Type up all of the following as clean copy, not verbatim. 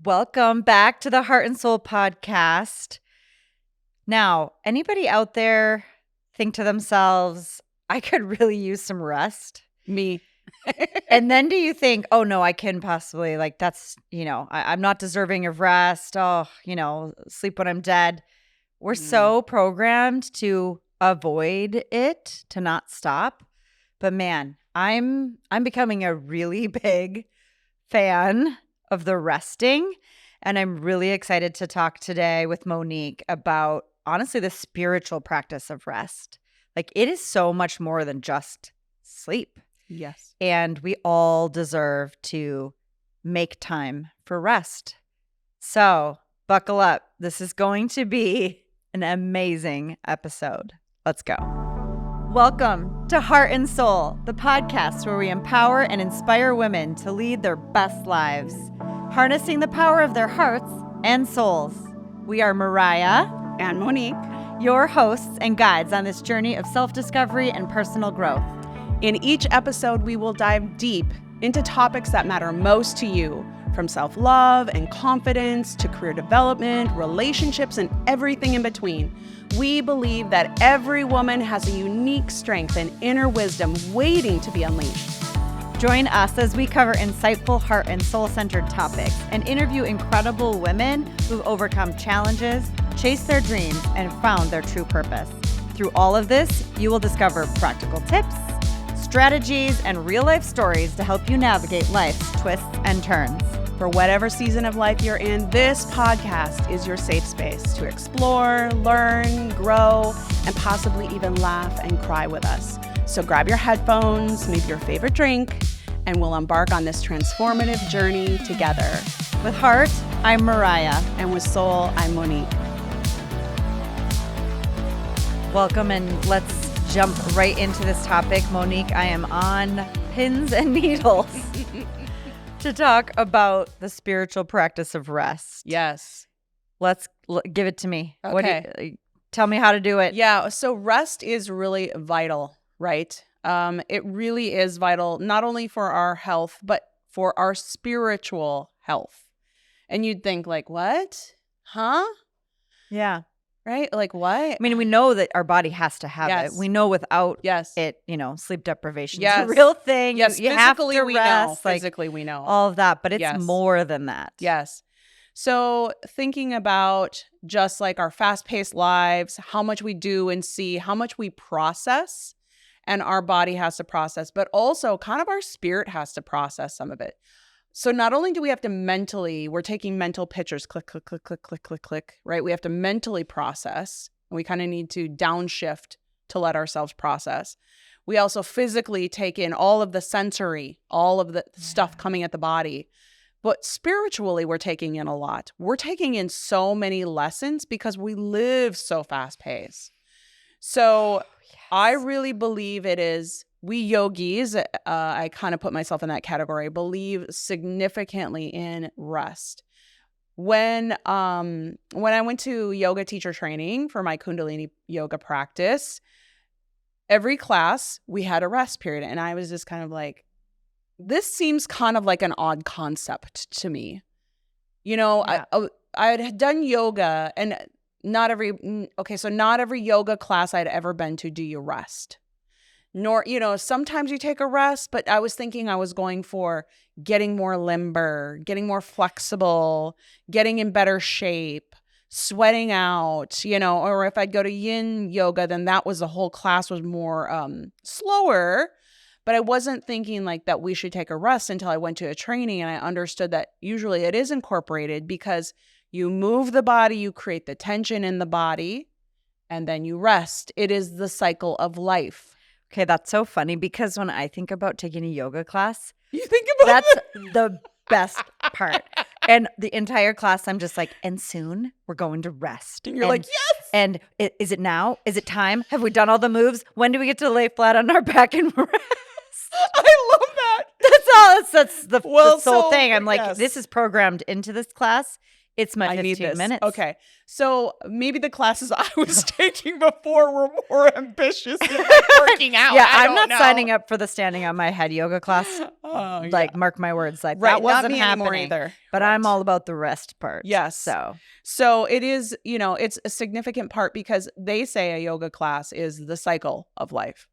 Welcome back to the Heart and Soul podcast. Now, anybody out there think to themselves, I could really use some rest? Me. And then do you think, oh no, I can possibly, that's, I'm not deserving of rest. Oh, sleep when I'm dead. We're so programmed to avoid it, to not stop. But man, I'm becoming a really big fan of the resting. And I'm really excited to talk today with Monique about, honestly, the spiritual practice of rest. Like, it is so much more than just sleep. Yes. And we all deserve to make time for rest. So buckle up. This is going to be an amazing episode. Let's go. Welcome to Heart and Soul, the podcast where we empower and inspire women to lead their best lives, harnessing the power of their hearts and souls. We are Mariah and Monique, your hosts and guides on this journey of self-discovery and personal growth. In each episode, we will dive deep into topics that matter most to you, from self-love and confidence to career development, relationships, and everything in between. We believe that every woman has a unique strength and inner wisdom waiting to be unleashed. Join us as we cover insightful heart and soul-centered topics and interview incredible women who've overcome challenges, chased their dreams, and found their true purpose. Through all of this, you will discover practical tips, strategies, and real-life stories to help you navigate life's twists and turns. For whatever season of life you're in, this podcast is your safe space to explore, learn, grow, and possibly even laugh and cry with us. So grab your headphones, maybe your favorite drink, and we'll embark on this transformative journey together. With heart, I'm Mariah. And with soul, I'm Monique. Welcome, and let's jump right into this topic. Monique, I am on pins and needles to talk about the spiritual practice of rest. Yes. Let's give it to me. Okay. Tell me how to do it. Yeah. So rest is really vital, right? It really is vital, not only for our health, but for our spiritual health. And you'd think like, what? Huh? Yeah. Right? Like what? I mean, we know that our body has to have Yes. it. We know without Yes. it, sleep deprivation Yes. is a real thing. Yes. You have to Physically, we know. rest. Physically, we know. All of that, but it's Yes. more than that. Yes. So thinking about just like our fast-paced lives, how much we do and see, how much we process, and our body has to process, but also kind of our spirit has to process some of it. So not only do we have to we're taking mental pictures, click, click, click, click, click, click, click, right? We have to mentally process, and we kind of need to downshift to let ourselves process. We also physically take in all of the sensory, all of the stuff coming at the body. But spiritually, we're taking in a lot. We're taking in so many lessons because we live so fast-paced. So I really believe it is, we yogis, I kind of put myself in that category, believe significantly in rest. When I went to yoga teacher training for my Kundalini yoga practice, every class we had a rest period. And I was just kind of like, this seems kind of like an odd concept to me. Yeah. I had done yoga, and not every yoga class I'd ever been to do you rest. Nor, sometimes you take a rest, but I was thinking I was going for getting more limber, getting more flexible, getting in better shape, sweating out, or if I'd go to yin yoga, then that was the whole class was more slower. But I wasn't thinking like that we should take a rest until I went to a training, and I understood that usually it is incorporated because you move the body, you create the tension in the body, and then you rest. It is the cycle of life. Okay, that's so funny because when I think about taking a yoga class, you think about that's the best part. And the entire class, I'm just like, and soon we're going to rest. And you're like, yes. And is it now? Is it time? Have we done all the moves? When do we get to lay flat on our back and rest? I love that. That's all. That's the sole so, thing. I'm like, yes. This is programmed into this class. It's my I need 15 this. minutes. Okay. So maybe the classes I was taking before were more ambitious than like working out. Yeah, I I'm don't not know. signing up for the standing on my head yoga class. Oh, yeah. Like, mark my words, like Right, that not wasn't me anymore happening. either. But Right. I'm all about the rest part. Yes. So it is, it's a significant part because they say a yoga class is the cycle of life.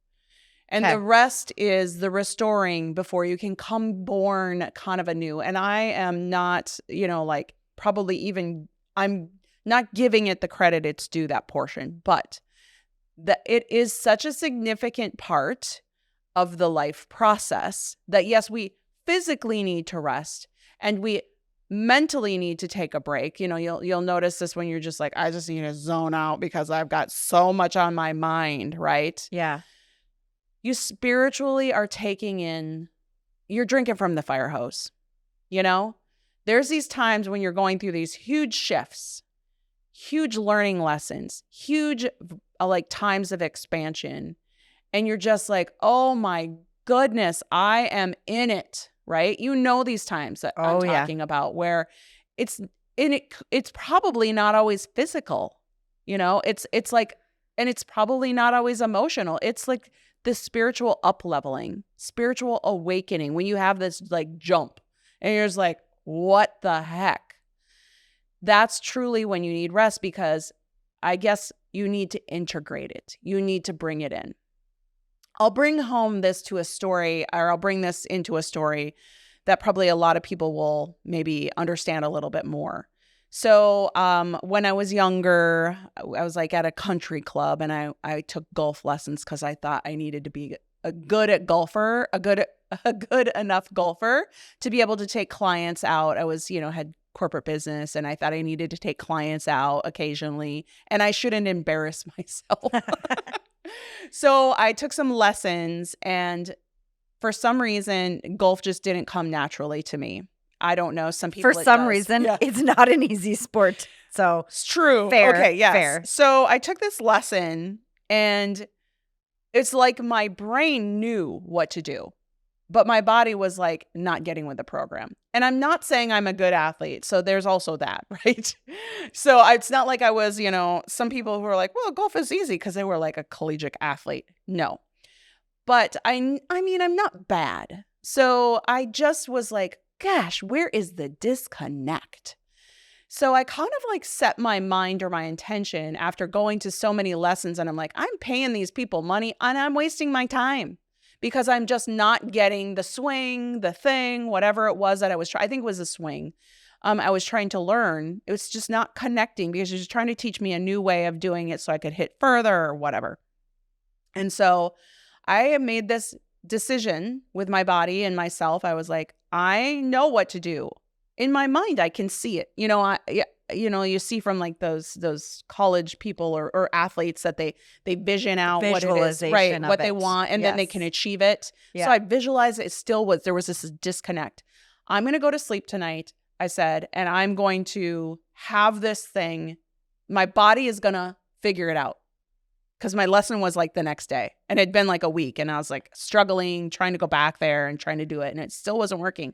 And Okay. the rest is the restoring before you can come born kind of anew. And I am not, like probably even, I'm not giving it the credit it's due, that portion, but it is such a significant part of the life process that yes, we physically need to rest and we mentally need to take a break. You'll notice this when you're just like, I just need to zone out because I've got so much on my mind, right? Yeah. You spiritually are you're drinking from the fire hose, There's these times when you're going through these huge shifts, huge learning lessons, huge like times of expansion. And you're just like, oh my goodness, I am in it, right? These times that I'm talking about where it's probably not always physical, it's like, and it's probably not always emotional. It's like this spiritual up-leveling, spiritual awakening when you have this like jump and you're just like, what the heck? That's truly when you need rest because I guess you need to integrate it. You need to bring it in. I'll bring this into a story that probably a lot of people will maybe understand a little bit more. So when I was younger, I was like at a country club and I took golf lessons because I thought I needed to be a good enough golfer to be able to take clients out. I was, had corporate business and I thought I needed to take clients out occasionally and I shouldn't embarrass myself. So I took some lessons and for some reason, golf just didn't come naturally to me. I don't know. Some people, for some reason, it's not an easy sport. So it's true. Fair. Okay. Yes. Fair. So I took this lesson and it's like my brain knew what to do, but my body was like not getting with the program. And I'm not saying I'm a good athlete. So there's also that, right? So it's not like I was, some people who are like, well, golf is easy because they were like a collegiate athlete. No. But I mean, I'm not bad. So I just was like, gosh, where is the disconnect? So I kind of like set my mind or my intention after going to so many lessons. And I'm like, I'm paying these people money and I'm wasting my time because I'm just not getting the swing, the thing, whatever it was that I was trying. I think it was a swing. I was trying to learn. It was just not connecting because you're just trying to teach me a new way of doing it so I could hit further or whatever. And so I made this decision with my body and myself. I was like, I know what to do. In my mind, I can see it. You see from like those college people or athletes that they vision out what it is, right? What they want, and then they can achieve it. Yeah. So I visualized it. There was this disconnect. I'm going to go to sleep tonight, I said, and I'm going to have this thing. My body is going to figure it out. Because my lesson was like the next day and it'd been like a week and I was like struggling, trying to go back there and trying to do it. And it still wasn't working.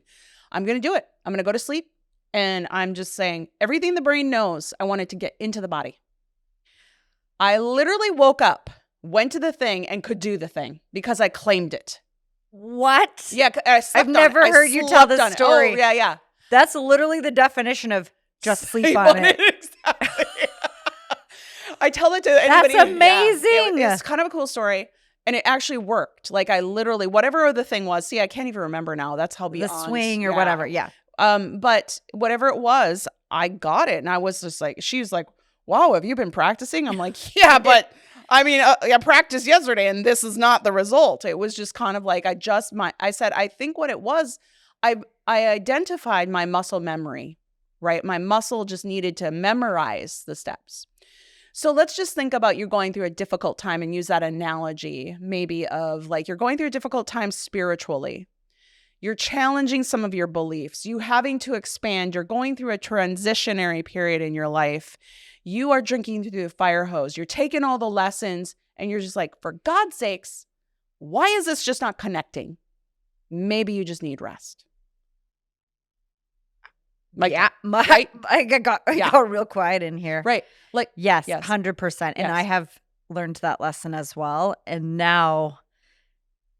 I'm going to do it. I'm going to go to sleep. And I'm just saying everything the brain knows, I wanted to get into the body. I literally woke up, went to the thing and could do the thing because I claimed it. What? Yeah. I've never heard you tell this story. Oh, yeah. That's literally the definition of just sleep on it. Exactly. I tell it to anybody. That's amazing. Yeah, it's kind of a cool story. And it actually worked. Like I literally, whatever the thing was, I can't even remember now. That's how beyond. The swing or whatever. Yeah. But whatever it was, I got it. And I was just like, she's like, wow, have you been practicing? I'm like, yeah, but I mean, I practiced yesterday and this is not the result. It was just kind of like, I said, I think what it was, I identified my muscle memory, right? My muscle just needed to memorize the steps. So let's just think about you going through a difficult time and use that analogy maybe of like you're going through a difficult time spiritually. You're challenging some of your beliefs. You having to expand. You're going through a transitionary period in your life. You are drinking through the fire hose. You're taking all the lessons and you're just like, for God's sakes, why is this just not connecting? Maybe you just need rest. Like, yeah, right? I got real quiet in here. Right. Like, Yes, yes. 100%. And Yes. I have learned that lesson as well. And now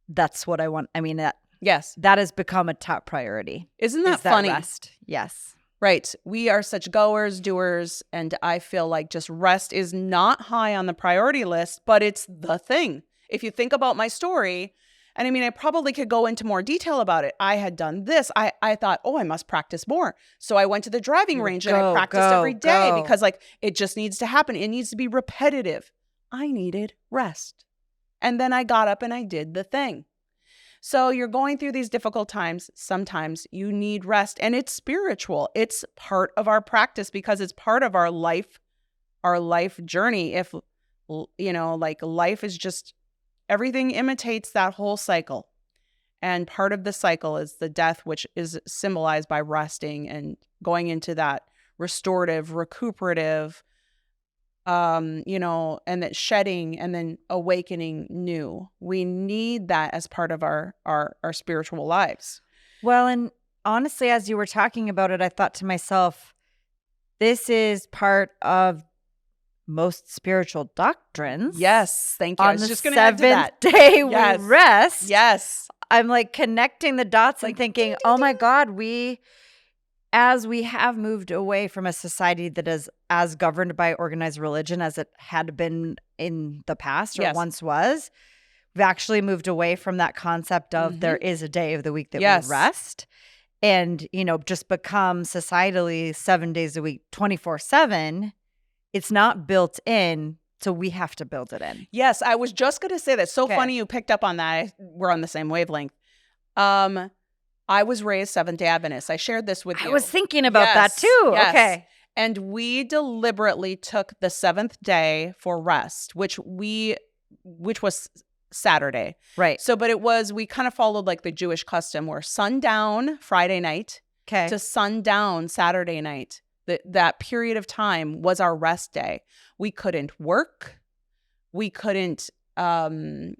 that's what I want. I mean, Yes. that has become a top priority. Isn't that is that funny? rest. Yes. Right. We are such goers, doers, and I feel like just rest is not high on the priority list, but it's the thing. If you think about my story, and I mean, I probably could go into more detail about it. I had done this. I thought, oh, I must practice more. So I went to the driving range and I practiced every day because like it just needs to happen. It needs to be repetitive. I needed rest. And then I got up and I did the thing. So you're going through these difficult times. Sometimes you need rest, and it's spiritual. It's part of our practice because it's part of our life journey. If, you know, like life is just, everything imitates that whole cycle. And part of the cycle is the death, which is symbolized by resting and going into that restorative, recuperative, you know, and that shedding and then awakening new. We need that as part of our spiritual lives. Well, and honestly, as you were talking about it, I thought to myself, this is part of most spiritual doctrines. Yes, thank you. On I was the just going to add to that. 7th day Yes. we rest. Yes. I'm like connecting the dots Like, and thinking, oh my God, as we have moved away from a society that is as governed by organized religion as it had been in the past or Yes. once was, we've actually moved away from that concept of there is a day of the week that we rest and, you know, just become societally 7 days a week, 24/7. It's not built in, so we have to build it in. Yes, I was just going to say that. So funny you picked up on that. We're on the same wavelength. I was raised Seventh-day Adventist. I shared this with you. I was thinking about that too. Yes. Okay. And we deliberately took the 7th day for rest, which was Saturday. Right. So, but we kind of followed like the Jewish custom where sundown Friday night to sundown Saturday night. That period of time was our rest day. We couldn't work. We couldn't consume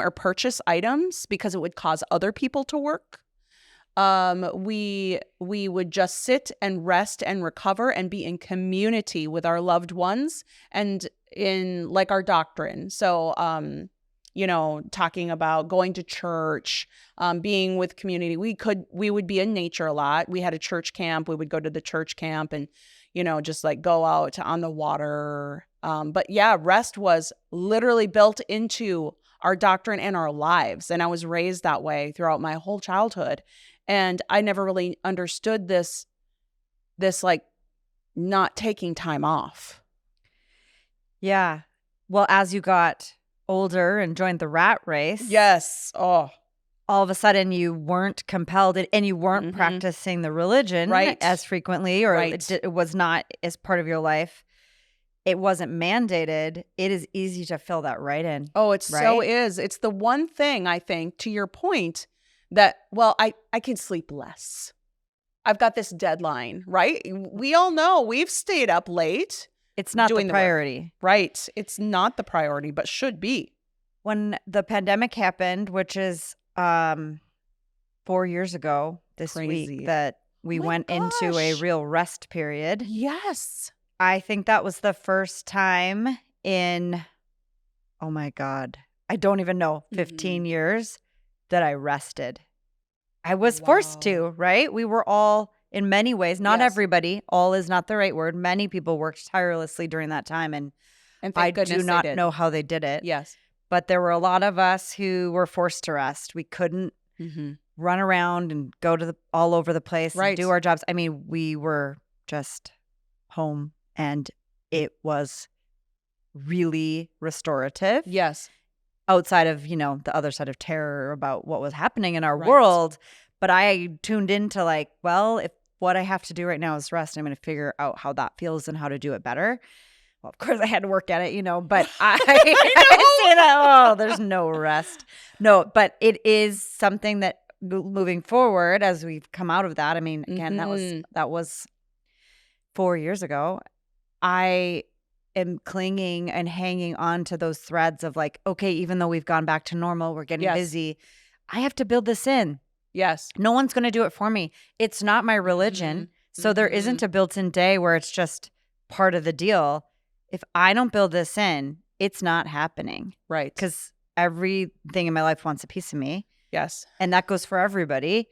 or purchase items because it would cause other people to work. We would just sit and rest and recover and be in community with our loved ones and in like our doctrine. So, you know, talking about going to church, being with community. We would be in nature a lot. We had a church camp. We would go to the church camp and, you know, just like go out on the water. But yeah, rest was literally built into our doctrine and our lives. And I was raised that way throughout my whole childhood. And I never really understood this like not taking time off. Yeah. Well, as you got older and joined the rat race. Yes. Oh. All of a sudden you weren't compelled and you weren't practicing the religion as frequently or it was not as part of your life. It wasn't mandated. It is easy to fill that right in. Oh, it so is. It's the one thing, I think, to your point, that, well, I can sleep less. I've got this deadline, right? We all know we've stayed up late. It's not the priority. Right. It's not the priority, but should be. When the pandemic happened, which is 4 years ago this week, that we went into a real rest period. Yes. I think that was the first time in, oh my God, I don't even know, 15 years that I rested. I was forced to, right? We were all, in many ways, not everybody, all is not the right word. Many people worked tirelessly during that time. And I do not know how they did it. Yes. But there were a lot of us who were forced to rest. We couldn't run around and go to all over the place and do our jobs. I mean, we were just home. And it was really restorative. Yes. Outside of, you know, the other side of terror about what was happening in our world. But I tuned into like, well, if what I have to do right now is rest, I'm going to figure out how that feels and how to do it better. Well, of course I had to work at it, you know, but I say that, oh, there's no rest. No, but it is something that moving forward as we've come out of that. I mean, again, that was 4 years ago. I am clinging and hanging on to those threads of like, okay, even though we've gone back to normal, we're getting busy. I have to build this in. Yes. No one's going to do it for me. It's not my religion. So there isn't a built-in day where it's just part of the deal. If I don't build this in, it's not happening. Right. Because everything in my life wants a piece of me. Yes. And that goes for everybody.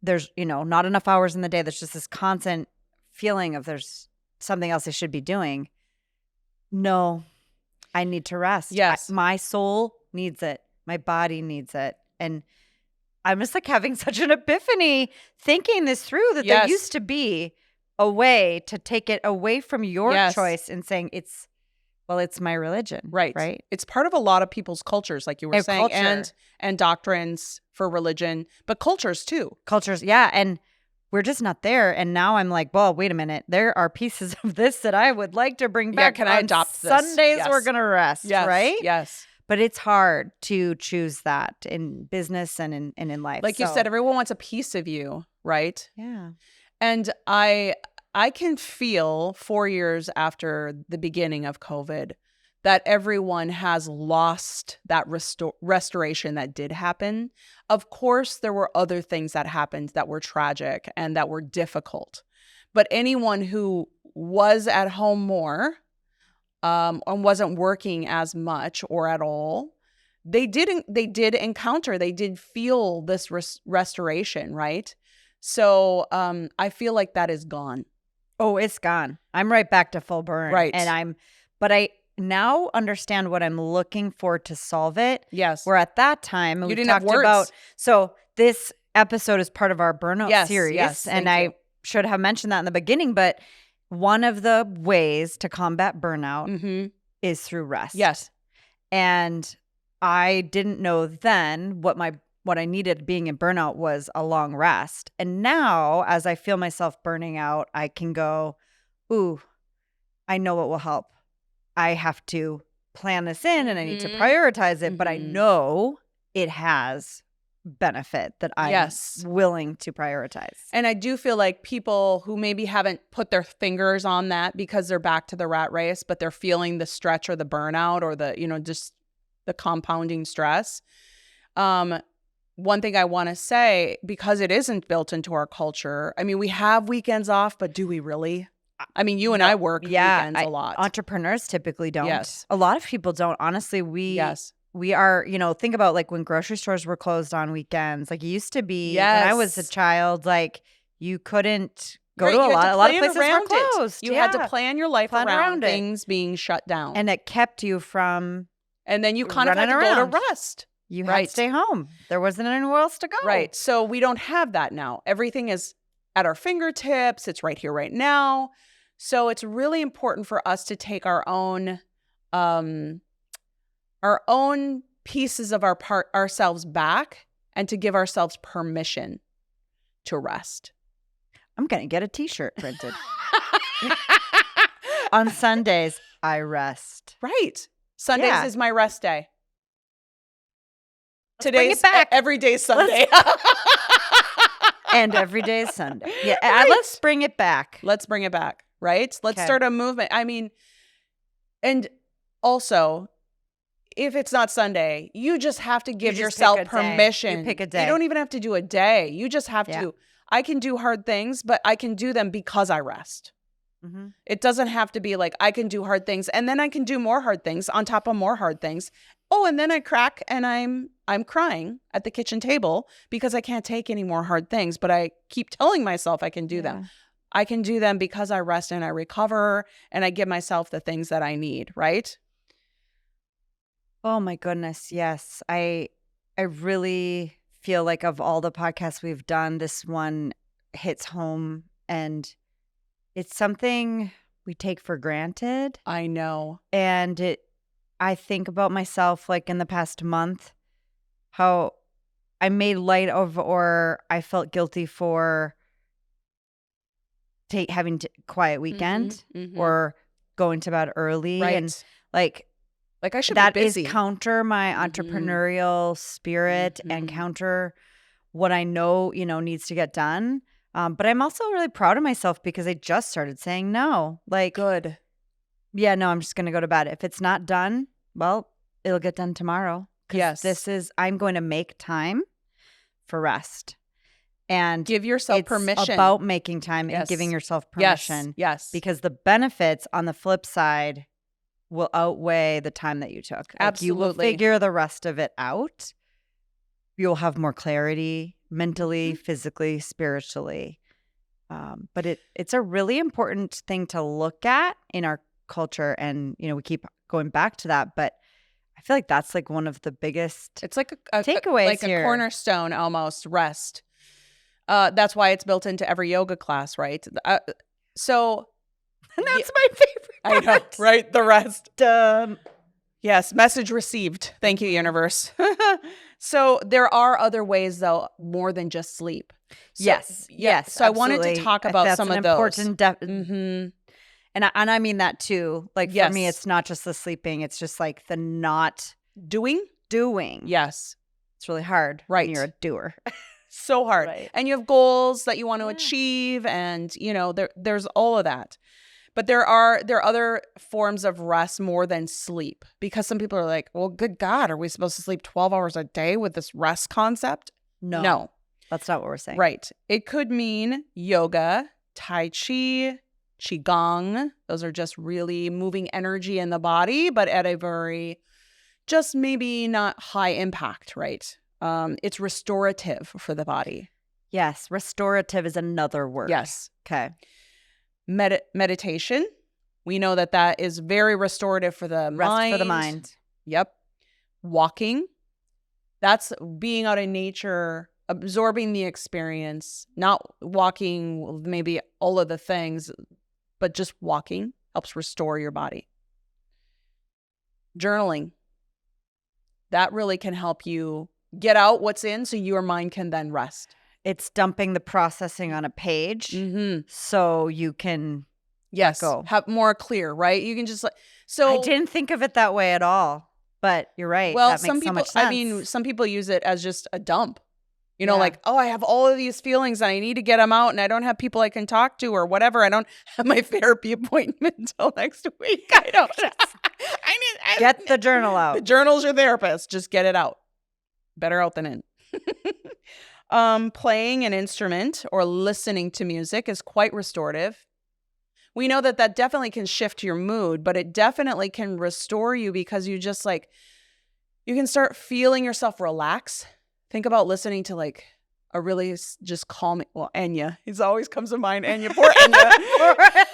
There's, not enough hours in the day. There's just this constant feeling of there's something else I should be doing. No, I need to rest. Yes. My soul needs it. My body needs it. And I'm just like having such an epiphany thinking this through that there used to be a way to take it away from your choice and saying it's my religion. Right. Right. It's part of a lot of people's cultures, like you were saying, and doctrines for religion, but cultures too. Cultures. Yeah. And we're just not there. And now I'm like, well, wait a minute. There are pieces of this that I would like to bring back. Can I adopt this? Sundays we're going to rest. Yes. Right. Yes. But it's hard to choose that in business and in life. Like you said, everyone wants a piece of you, right? Yeah. And I can feel 4 years after the beginning of COVID that everyone has lost that restoration that did happen. Of course, there were other things that happened that were tragic and that were difficult. But anyone who was at home more and wasn't working as much or at all, they did feel this restoration, right? So I feel like that is gone. Oh, it's gone. I'm right back to full burn. Right. But I now understand what I'm looking for to solve it. Yes. Where at that time, we talked about, so this episode is part of our Burnout series. Yes, and I should have mentioned that in the beginning, but one of the ways to combat burnout is through rest. Yes. And I didn't know then what I needed being in burnout was a long rest. And now, as I feel myself burning out, I can go, ooh, I know what will help. I have to plan this in and I need to prioritize it, but I know it has benefit that I'm willing to prioritize. And I do feel like people who maybe haven't put their fingers on that because they're back to the rat race, but they're feeling the stretch or the burnout or the, just the compounding stress. One thing I want to say, because it isn't built into our culture, I mean, we have weekends off, but do we really? I mean, you and I work weekends a lot. Entrepreneurs typically don't. Yes. A lot of people don't. Honestly, we are, think about like when grocery stores were closed on weekends. Like it used to be when I was a child, like you couldn't go to a lot of places were closed. You had to plan your life around things being shut down. And it kept you from and then you kind of had to go to rest. You had to stay home. There wasn't anywhere else to go. Right. So we don't have that now. Everything is at our fingertips. It's right here, right now. So it's really important for us to take our own pieces of ourselves back and to give ourselves permission to rest. I'm going to get a t-shirt printed. On Sundays, I rest. Right. Sundays is my rest day. Today's back. Every day Sunday. And every day is Sunday. Yeah, right. Let's bring it back. Let's bring it back, right? Let's start a movement. I mean, and also, if it's not Sunday, you just have to give yourself permission. You pick a day. You don't even have to do a day. You just have to. I can do hard things, but I can do them because I rest. Mm-hmm. It doesn't have to be like I can do hard things and then I can do more hard things on top of more hard things. Oh, and then I crack and I'm crying at the kitchen table because I can't take any more hard things, but I keep telling myself I can do them. I can do them because I rest and I recover and I give myself the things that I need, right? Oh my goodness, yes. I really feel like of all the podcasts we've done, this one hits home and it's something we take for granted. I know. And I think about myself like in the past month, how I made light of or I felt guilty for having a quiet weekend or going to bed early. Right. And like I should be busy. That is counter my entrepreneurial spirit and counter what I know, needs to get done. But I'm also really proud of myself because I just started saying no. Like, good. Yeah, no, I'm just going to go to bed. If it's not done, well, it'll get done tomorrow. Yes. I'm going to make time for rest. And give yourself it's permission. about making time and Yes. giving yourself permission. Yes. Because the benefits on the flip side will outweigh the time that you took. Like, you will Absolutely. figure the rest of it out. You'll have more clarity mentally, physically, spiritually. But it's a really important thing to look at in our culture. And, we keep going back to that. But I feel like that's like one of the biggest It's like takeaways like here. a cornerstone almost, rest. That's why it's built into every yoga class, right? So And that's my favorite part. I know, right? The rest. Yes, message received. Thank you, universe. So there are other ways, though, more than just sleep. So, Yes. So I wanted to talk about that's some an of those. important and I mean that too. Like, for me, Yes. it's not just the sleeping. It's just like the not Doing? Yes. It's really hard Right. when you're a doer. So hard. Right. And you have goals that you want to Yeah. achieve, and there's all of that. But there are other forms of rest more than sleep, because some people are like, well, good God, are we supposed to sleep 12 hours a day with this rest concept? No. That's not what we're saying. Right. It could mean yoga, tai chi, qigong. Those are just really moving energy in the body, but at a very just maybe not high impact, right? It's restorative for the body. Yes. Restorative is another word. Yes. Okay. Meditation. We know that is very restorative for the Rest mind. for the mind. Yep. Walking. That's being out in nature, absorbing the experience, not walking maybe all of the things, but just walking helps restore your body. Journaling. That really can help you get out what's in so your mind can then rest. It's dumping the processing on a page so you can go. Have more clear, right? You can just I didn't think of it that way at all, but you're right. Well, that makes some people, so much sense. I mean, some people use it as just a dump. Yeah. Like, oh, I have all of these feelings and I need to get them out and I don't have people I can talk to or whatever. I don't have my therapy appointment until next week. I don't. Get the journal out. The journal's your therapist. Just get it out. Better out than in. Playing an instrument or listening to music is quite restorative. We know that definitely can shift your mood, but it definitely can restore you because you just you can start feeling yourself relax. Think about listening to a really just calming, Enya. It always comes to mind, Enya. Poor Enya.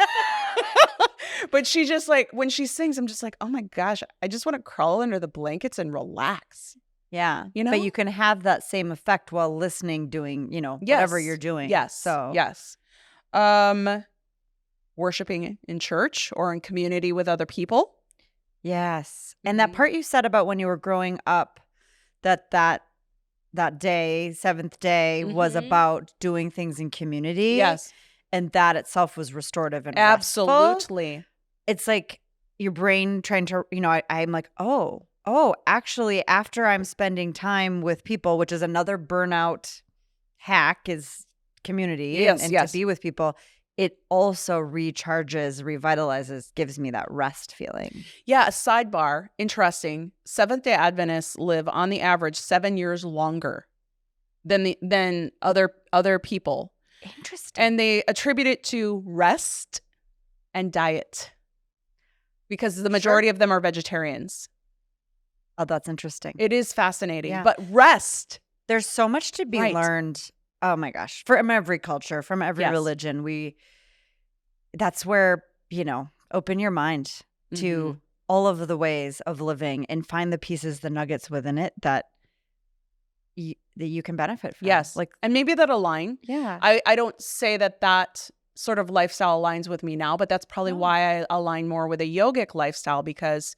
But she just when she sings, I'm just oh my gosh, I just want to crawl under the blankets and relax. Yeah. But you can have that same effect while listening, doing, whatever you're doing. Yes. So, yes. Worshiping in church or in community with other people. Yes. And that part you said about when you were growing up, that day, seventh day, was about doing things in community. Yes. And that itself was restorative and absolutely restful. It's like your brain trying to, I'm like, actually, after I'm spending time with people, which is another burnout hack, is community and to be with people, it also recharges, revitalizes, gives me that rest feeling. Yeah, a sidebar, interesting. Seventh-day Adventists live on the average 7 years longer than other people. Interesting. And they attribute it to rest and diet because the majority of them are vegetarians. Oh, that's interesting. It is fascinating. Yeah. But rest. There's so much to be learned. Oh my gosh. From every culture, from every religion, that's where, open your mind to all of the ways of living and find the pieces, the nuggets within it that you can benefit from. Yes. And maybe that align. Yeah. I don't say that sort of lifestyle aligns with me now, but that's probably why I align more with a yogic lifestyle, because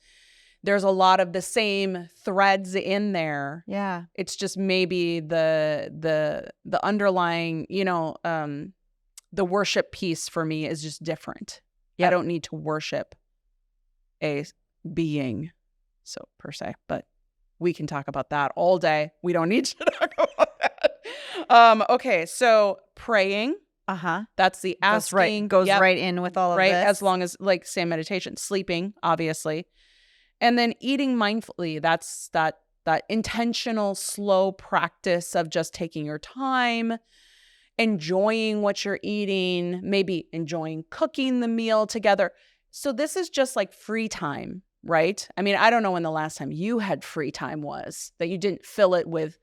there's a lot of the same threads in there. Yeah. It's just maybe the underlying, the worship piece for me is just different. Yep. I don't need to worship a being, so per se, but we can talk about that all day. We don't need to talk about that. Okay, so praying. That's the asking. Goes right in with all of this. As long as say meditation. Sleeping, obviously. And then eating mindfully. That's that intentional, slow practice of just taking your time, enjoying what you're eating, maybe enjoying cooking the meal together. So this is just like free time, right? I mean, I don't know when the last time you had free time was, that you didn't fill it with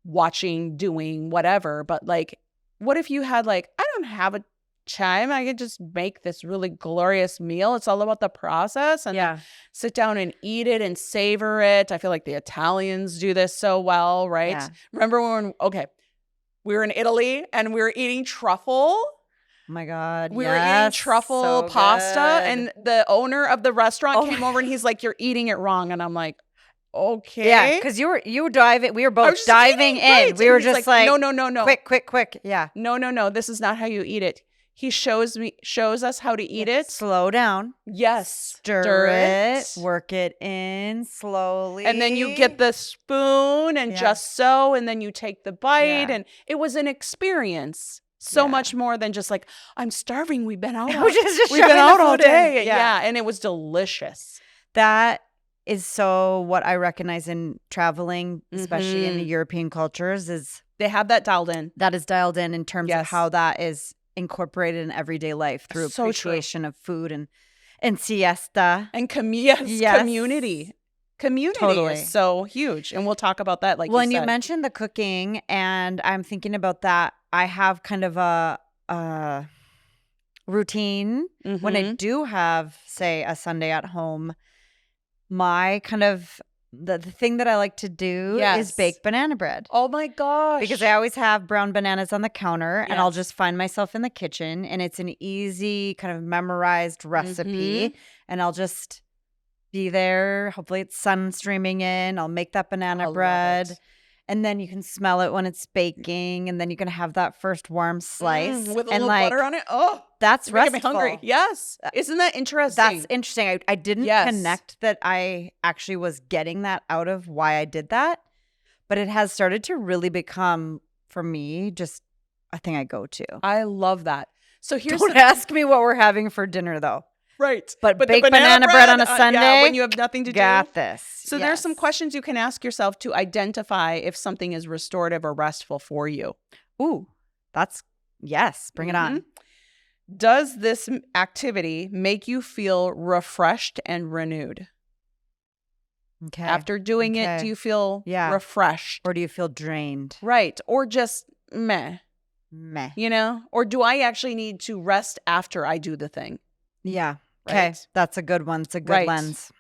watching, doing whatever. But like, what if you had like, I don't have a time, I could just make this really glorious meal. It's all about the process, and then sit down and eat it and savor it. I feel like the Italians do this so well, right? Yeah. Remember when we were in Italy and we were eating truffle? Oh my God. We were eating truffle pasta, and the owner of the restaurant came over and he's like, "You're eating it wrong." And I'm like, okay. Yeah, because you were diving. We were both diving in. Right. We were just like, no. Quick. Yeah. No. This is not how you eat it. He shows us how to eat it. Slow down. Yes. Stir it. Work it in slowly. And then you get the spoon and just so, and then you take the bite. And it was an experience. So much more than just like, I'm starving. We've been out all day. Yeah. And it was delicious. That is so what I recognize in traveling, especially in the European cultures, is they have that dialed in. That is dialed in terms of how that is incorporated in everyday life through appreciation of food and siesta. And community. Community is so huge. And we'll talk about that like you said. When you mentioned the cooking, and I'm thinking about that, I have kind of a routine. When I do have, say, a Sunday at home, my kind of the thing that I like to do is bake banana bread. Oh my gosh. Because I always have brown bananas on the counter, and I'll just find myself in the kitchen, and it's an easy kind of memorized recipe, and I'll just be there. Hopefully it's sun streaming in. I'll make that banana bread. And then you can smell it when it's baking, and then you can have that first warm slice with a little butter on it. Oh, that's restful. Making me hungry. Yes, isn't that interesting? That's interesting. I didn't connect that I actually was getting that out of why I did that, but it has started to really become for me just a thing I go to. I love that. So don't ask me what we're having for dinner though. Right. But baked banana bread on a Sunday, when you have nothing to do. Got this. So there's some questions you can ask yourself to identify if something is restorative or restful for you. Ooh, bring it on. Does this activity make you feel refreshed and renewed? Okay. After doing it, do you feel refreshed? Or do you feel drained? Right. Or just meh. You know? Or do I actually need to rest after I do the thing? Yeah. Okay. Right. That's a good one. It's a good lens.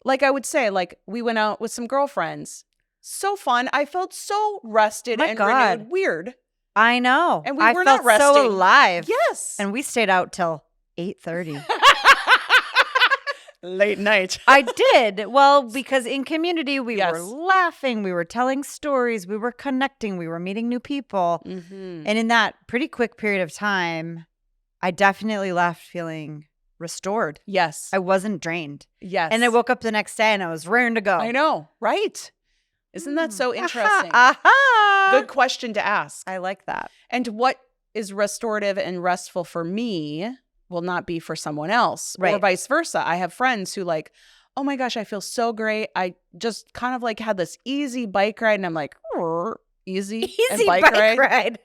Like I would say, like we went out with some girlfriends. So fun. I felt so rested and renewed. Weird. I know. And we were not resting. So alive. Yes. And we stayed out till 8:30. Late night. I did. Well, because in community, we were laughing. We were telling stories. We were connecting. We were meeting new people. And in that pretty quick period of time, I definitely left feeling restored. Yes. I wasn't drained. Yes. And I woke up the next day and I was raring to go. I know. Right. Isn't that so interesting? Good question to ask. I like that. And what is restorative and restful for me will not be for someone else. Right. Or vice versa. I have friends who like, oh my gosh, I feel so great. I just kind of like had this easy bike ride. And I'm like, easy and bike ride.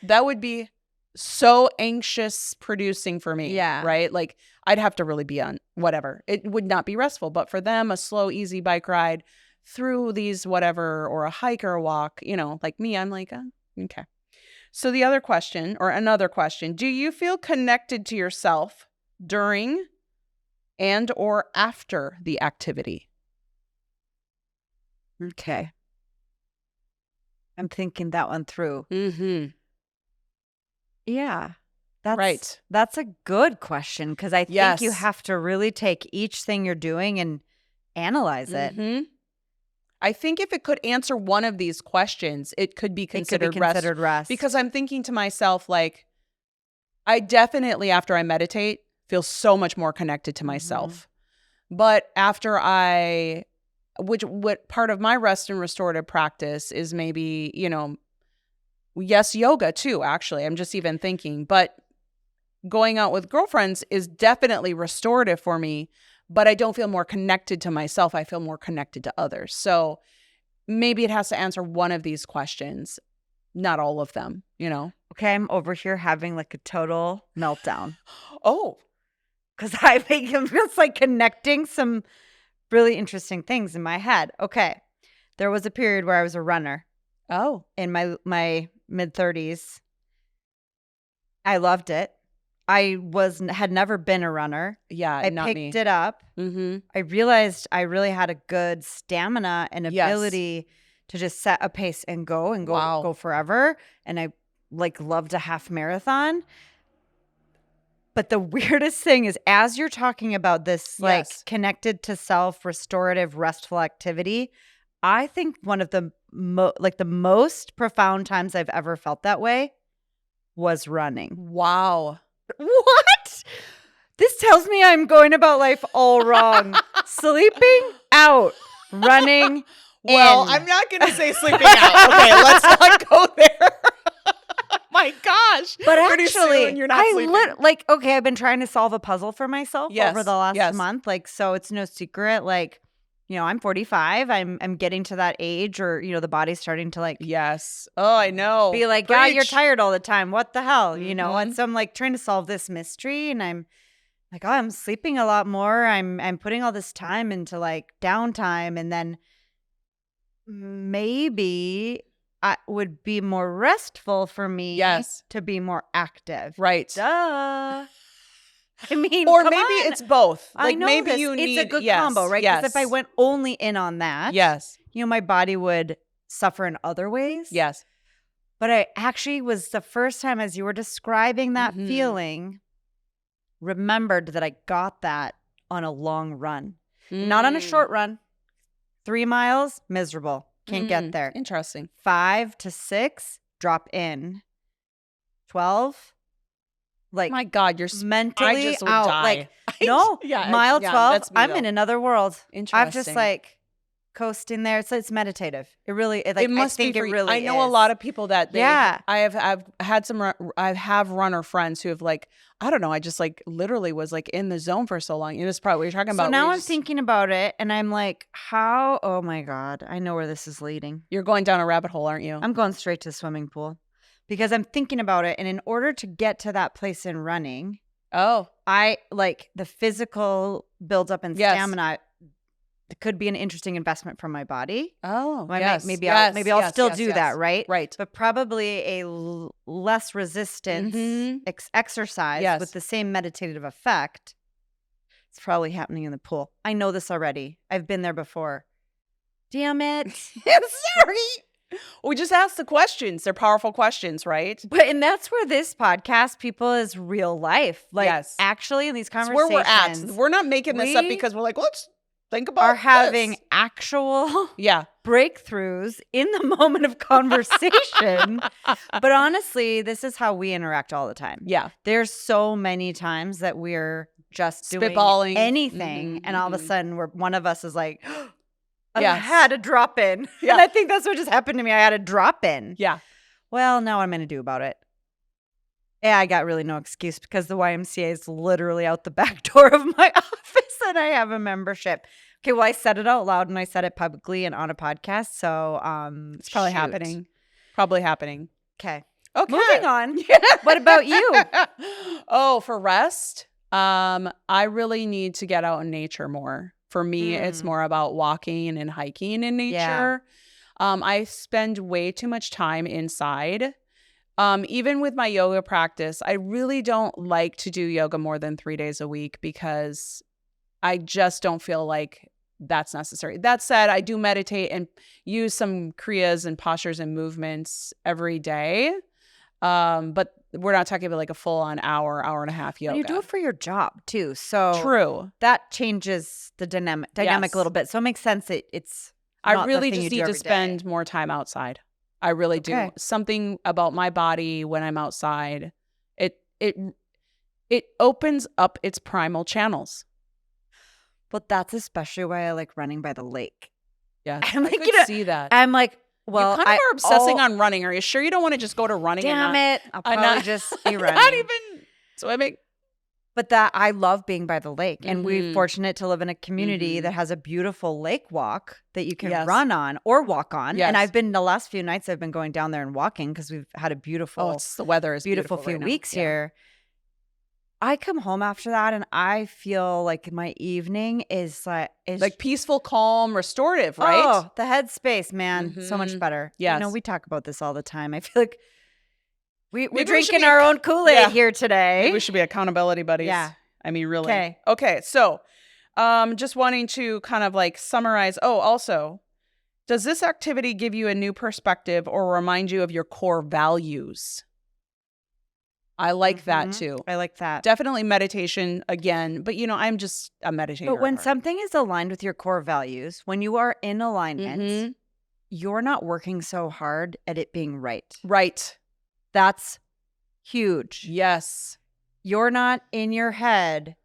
That would be so anxious producing for me. Yeah. Right? Like I'd have to really be on whatever. It would not be restful. But for them, a slow, easy bike ride through these whatever, or a hike or a walk, you know, like me, I'm like, okay. So the other question, or another question, do you feel connected to yourself during and or after the activity? Okay. I'm thinking that one through. Yeah. That's a good question, because I think you have to really take each thing you're doing and analyze it. I think if it could answer one of these questions, it could be considered rest. Because I'm thinking to myself, like, I definitely, after I meditate, feel so much more connected to myself. But after what part of my rest and restorative practice is maybe, you know, yoga too, actually. I'm just even thinking. But going out with girlfriends is definitely restorative for me, but I don't feel more connected to myself. I feel more connected to others. So maybe it has to answer one of these questions. not all of them, you know? Okay, I'm over here having like a total meltdown Oh, because I make him just like connecting some really interesting things in my head. Okay, there was a period where I was a runner oh, in my mid 30s. I loved it. I had never been a runner. yeah, I not picked me. it up. Mm-hmm. I realized I really had a good stamina and Yes. ability to just set a pace and go Wow. go forever. And I like loved a half marathon. But the weirdest thing is, as you're talking about this, like Yes. connected to self, restorative, restful activity, I think one of the the most profound times I've ever felt that way was running. Wow. What? This tells me I'm going about life all wrong. Sleeping out, running. Well, in. I'm not going to say sleeping out. Okay, let's not go there. My gosh. But Pretty actually, soon you're not sleeping. okay, I've been trying to solve a puzzle for myself over the last yes. month. Like, so it's no secret. Like, you know, I'm 45. I'm getting to that age, or you know, the body's starting to like Yes. Oh, I know. be like, yeah, you're Preach. tired all the time. What the hell, you know? Mhm. And so I'm like trying to solve this mystery, and I'm like, oh, I'm sleeping a lot more. I'm putting all this time into like downtime, and then maybe it would be more restful for me Yes. to be more active. Right. Duh. I mean, Or come maybe on. it's both. I Like know maybe this. you need It's a good yes, combo, right? Because if I yes. went only in on that, Yes. you know, my body would suffer in other ways. Yes. But I actually was the first time, as you were describing that Mhm. feeling, remembered that I got that on a long run, not on a short run. 3 miles, miserable. Can't get there. Interesting. 5 to 6, drop in. 12, like My God, you're mentally I just would out. die. Like, no, mile 12, that's me, I'm though. in another world. I'm just Interesting. like coasting there. It's meditative. It really, like, It must I think be for it you. really I know a is. lot of people that Yeah. I've had some I have runner friends who have like I don't know I just like literally was like in the zone for so long. It's probably what you're talking So about. now where I'm thinking about it, and I'm like, how? Oh my God, I know where this is leading. you're going down a rabbit hole, aren't you? I'm going straight to the swimming pool because I'm thinking about it. And in order to get to that place in running, Oh, I like the physical buildup and Yes. stamina. It could be an interesting investment for my body. oh, Maybe I'll still do that, right? Right. But probably a less resistance Mhm. exercise Yes. with the same meditative effect. It's probably happening in the pool. I know this already. I've been there before. Damn it. Sorry. We just asked the questions. They're powerful questions, right? But and that's where this podcast, people, is real life. Like Yes. actually in these That's conversations, where we're at. We're not making this up we because we're like, let's think about are having this. actual Yeah. breakthroughs in the moment of conversation. But honestly, this is how we interact all the time. Yeah. There's so many times that we're just doing Spitballing. anything, Mhm, and all of a mhm. sudden, one of us is like, I Yes. had a drop in. Yeah. And I think that's what just happened to me. I had a drop in. Yeah. Well, now what I'm going to do about it? Yeah, I got really no excuse because the YMCA is literally out the back door of my office and I have a membership. Okay, well, I said it out loud and I said it publicly and on a podcast. So It's probably shoot. happening. Probably happening. Okay. Okay. Moving on. What about you? Oh, for rest, I really need to get out in nature more. For me, it's more about walking and hiking in nature. Yeah. I spend way too much time inside. Even with my yoga practice, I really don't like to do yoga more than 3 days a week because I just don't feel like that's necessary. That said, I do meditate and use some kriyas and postures and movements every day. But we're not talking about like a full on hour and a half yoga. And you do it for your job too. So True. that changes the dynamic Yes. a little bit. So it makes sense. It's I not the really thing you just do need to every day. spend more time outside. I really do. Okay. Something about my body when I'm outside, it opens up its primal channels. But that's especially why I like running by the lake. Yeah, I'm I like, could you know, see that. I'm like, well, you kind of are obsessing on running. Are you sure you don't want to just go to running? Damn and it. I'll probably just be running. not even swimming. But that I love being by the lake, and we're Mhm. fortunate to live in a community Mhm. that has a beautiful lake walk that you can Yes. run on or walk on. Yes. And I've been the last few nights I've been going down there and walking because we've had a Oh, beautiful, the weather is beautiful beautiful few right now. weeks Yeah. here. I come home after that and I feel like my evening is Like peaceful, calm, restorative, right? oh, the headspace, man, so much Mhm. better. Yes. We talk about this all the time. I feel like we're Maybe we should drinking be our own Kool-Aid yeah. here today. Maybe we should be accountability buddies. Yeah. I mean, really. Okay. Okay. So, just wanting to kind of like summarize. Oh, also, does this activity give you a new perspective or remind you of your core values? I like that Mhm. too. I like that. Definitely meditation again, but I'm just a meditator. But when at heart. something is aligned with your core values, when you are in alignment, Mhm. you're not working so hard at it being right. Right. That's huge. Yes. You're not in your head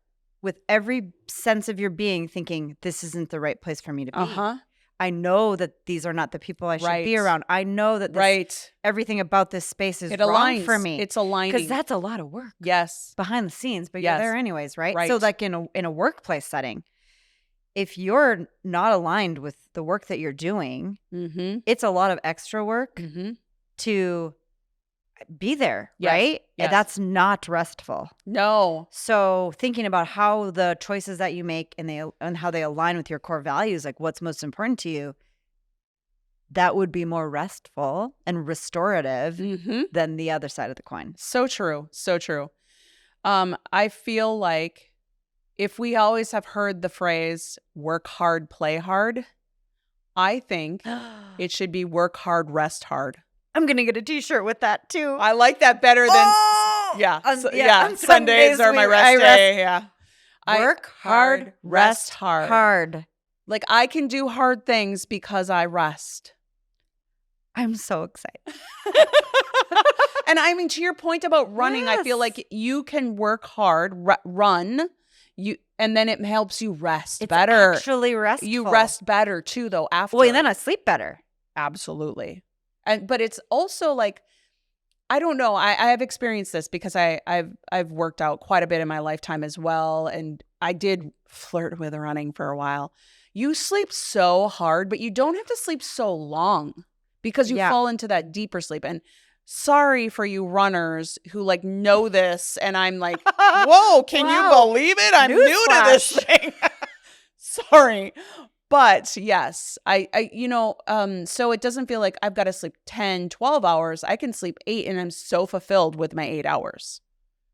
with every sense of your being thinking, this isn't the right place for me to be. Uh-huh. I know that these are not the people I should be Right. around. I know that Right. everything about this space is It wrong aligns for me. It's aligning. Because that's a lot of work yes. behind the scenes, but you're Yes. there anyways, right? Right. So like in a workplace setting, if you're not aligned with the work that you're doing, Mm-hmm. it's a lot of extra work Mm-hmm. to be there, Yes. right? Yes. And that's not restful. No. So thinking about how the choices that you make and how they align with your core values, like what's most important to you, that would be more restful and restorative Mm-hmm. than the other side of the coin. So true. So true. I feel like if we always have heard the phrase work hard, play hard, I think it should be work hard, rest hard. I'm going to get a t-shirt with that too. I like that better than yeah. On Sundays Sundays are my I rest day. Yeah. Work hard, rest hard. Like I can do hard things because I rest. I'm so excited. And I mean, to your point about running, I feel Yes. like you can work hard, run, and then it helps you rest It's better. actually restful. You rest better too, though. After, Well, and then I sleep better. absolutely. But it's also like, I don't know. I have experienced this because I've worked out quite a bit in my lifetime as well, and I did flirt with running for a while. You sleep so hard, but you don't have to sleep so long because you Yeah. fall into that deeper sleep. And sorry for you runners who like know this, and I'm like, whoa, can Wow. you believe it? I'm new to this thing. Sorry. But yes, so it doesn't feel like I've got to sleep 10, 12 hours. I can sleep 8 and I'm so fulfilled with my 8 hours.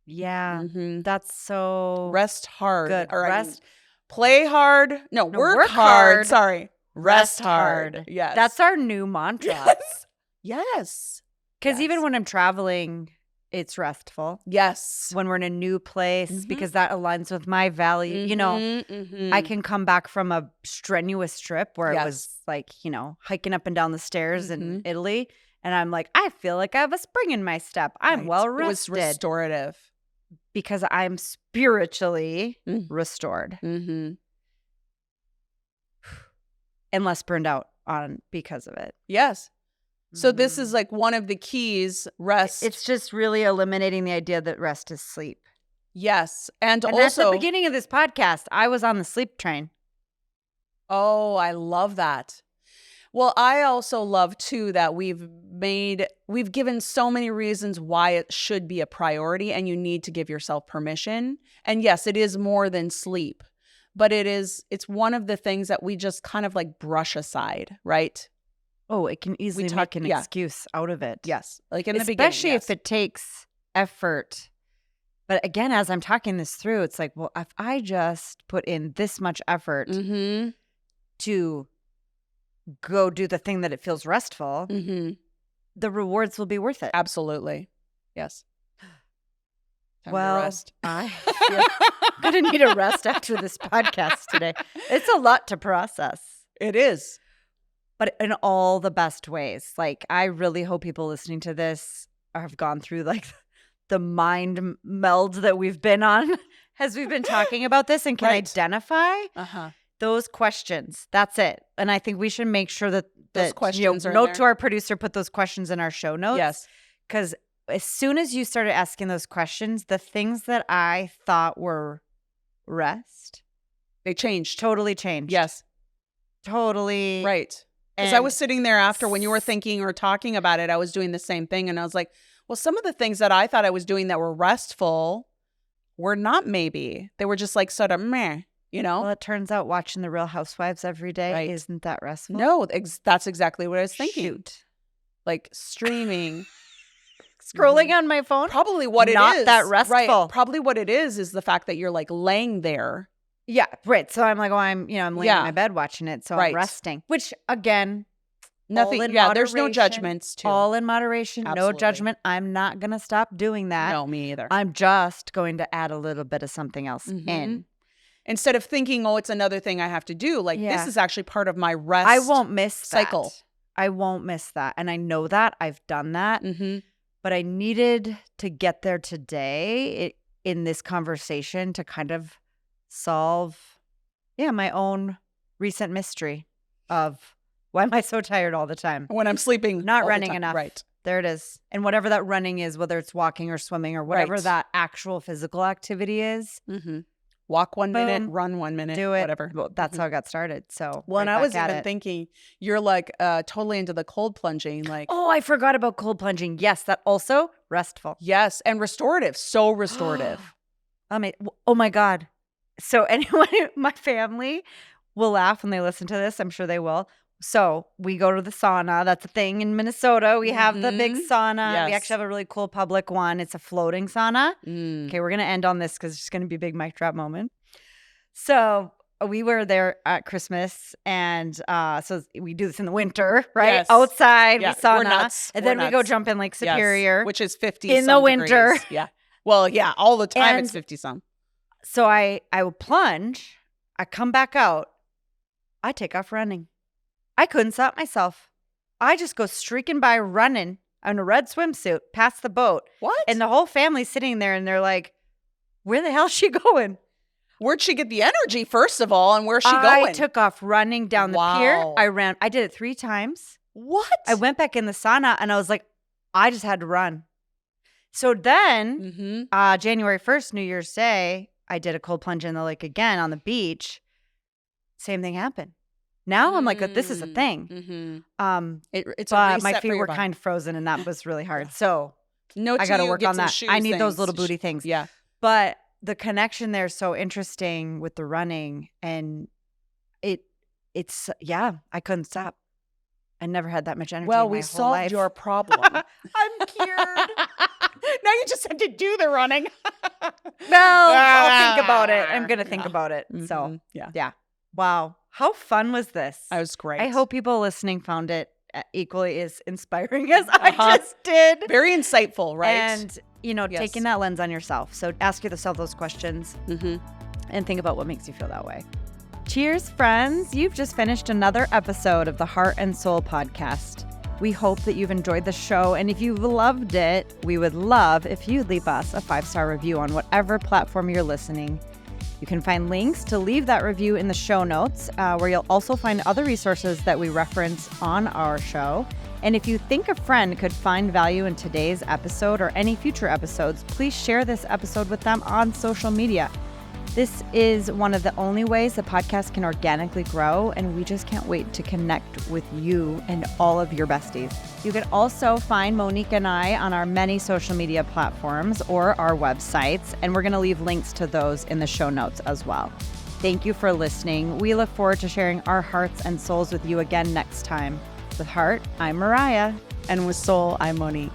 Yeah. Mm-hmm. That's so Rest hard. good. Or Rest. play hard. No, work hard. Sorry. Rest hard. Yes. That's our new mantra. Yes. Yes. Because even Yes. when I'm traveling, it's restful. Yes. When we're in a new place, Mhm. because that aligns with my value. Mhm. I can come back from a strenuous trip where it Yes. was like, hiking up and down the stairs in Mhm. Italy. And I'm like, I feel like I have a spring in my step. I'm Right. well It was rested restorative. because I'm spiritually Mm. restored Mm-hmm. and less burned out because of it. Yes. So this Mhm. is like one of the keys, rest. It's just really eliminating the idea that rest is sleep. yes. And And that's the also, beginning of this podcast. I was on the sleep train. oh, I love that. Well, I also love too that we've given so many reasons why it should be a priority and you need to give yourself permission. And yes, it is more than sleep, but it's one of the things that we just kind of like brush aside, right? Oh, it can easily talk- make an yeah. excuse out of it. Yes. Like in the beginning. Especially yes. if it takes effort. But again, as I'm talking this through, it's like, well, if I just put in this much effort Mm-hmm. to go do the thing that it feels restful, Mm-hmm. the rewards will be worth it. Absolutely. Yes. Time to Well, rest. I feel I'm going to need a rest after this podcast today. It's a lot to process, It is. but in all the best ways. Like, I really hope people listening to this have gone through like the mind meld that we've been on as we've been talking about this and can Right. identify Uh-huh. those questions. That's it. And I think we should make sure that Those questions are in note there. to our producer, put those questions in our show notes. Yes. Because as soon as you started asking those questions, the things that I thought were rest, they changed. totally changed. Yes. Totally. Right. Because I was sitting there after when you were thinking or talking about it, I was doing the same thing. And I was like, well, some of the things that I thought I was doing that were restful were not maybe. They were just like sort of meh, you know? Well, it turns out watching The Real Housewives every day Right. isn't that restful. No, that's exactly what I was thinking. Shoot. Like streaming. Scrolling on my phone? Probably what it is. Not that restful. Right. Probably what it is the fact that you're like laying there. Yeah, right. So I'm like, oh, I'm laying in my bed watching it, so I'm resting. Which, again, nothing. all in Yeah, there's no moderation, judgments too. All in moderation, Absolutely. no judgment. I'm not going to stop doing that. No, me either. I'm just going to add a little bit of something else in. Instead of thinking, oh, it's another thing I have to do. Like, this is actually part of my rest I won't miss cycle. That. I won't miss that. And I know that. I've done that. But I needed to get there today in this conversation to kind of solve, my own recent mystery of why am I so tired all the time? When I'm sleeping. Not running enough. Right. There it is. And whatever that running is, whether it's walking or swimming or whatever that actual physical activity is. Walk 1 minute, run 1 minute, do it. Whatever. Well, that's how I got started. So, and I was even thinking, you're like totally into the cold plunging. Like, oh, I forgot about cold plunging. Yes, that also restful. Yes, and restorative. So restorative. Oh my God. So anyone in my family will laugh when they listen to this. I'm sure they will. So we go to the sauna. That's a thing in Minnesota. We have the big sauna. Yes. We actually have a really cool public one. It's a floating sauna. Okay, we're going to end on this because it's going to be a big mic drop moment. So we were there at Christmas, and so we do this in the winter, right? Yes. Outside, we sauna. We're nuts. And then we go jump in Lake Superior. Which is 50 in the winter. Degrees. Yeah. Well, yeah, all the time And it's 50 some. So I will plunge. I come back out. I take off running. I couldn't stop myself. I just go streaking by running in a red swimsuit past the boat. What? And the whole family's sitting there and they're like, where the hell is she going? Where'd she get the energy, first of all, and where's she I going? took off running down the pier. I ran. I did it 3 times. What? I went back in the sauna and I was like, I just had to run. So then January 1st, New Year's Day, I did a cold plunge in the lake again on the beach. Same thing happened. Now I'm like, this is a thing. It's but a my reset feet for your were body. kind of frozen and that was really hard. So Note I got to you, work get on some that. shoes I need those things. little booty things. Yeah. But the connection there is so interesting with the running, and it's I couldn't stop. I never had that much energy. Well, in my we whole solved life. your problem. I'm cured. Now you just have to do the running. Well, I'll think about it. I'm gonna think about it. So yeah. Wow, how fun was this? That was great. I hope people listening found it equally as inspiring as I just did. Very insightful, right? And taking that lens on yourself. So ask yourself those questions and think about what makes you feel that way. Cheers, friends. You've just finished another episode of the Heart and Soul podcast. We hope that you've enjoyed the show. And if you've loved it, we would love if you'd leave us a 5-star review on whatever platform you're listening. You can find links to leave that review in the show notes, where you'll also find other resources that we reference on our show. And if you think a friend could find value in today's episode or any future episodes, please share this episode with them on social media. This is one of the only ways the podcast can organically grow, and we just can't wait to connect with you and all of your besties. You can also find Monique and I on our many social media platforms or our websites, and we're going to leave links to those in the show notes as well. Thank you for listening. We look forward to sharing our hearts and souls with you again next time. With Heart, I'm Mariah. And with Soul, I'm Monique.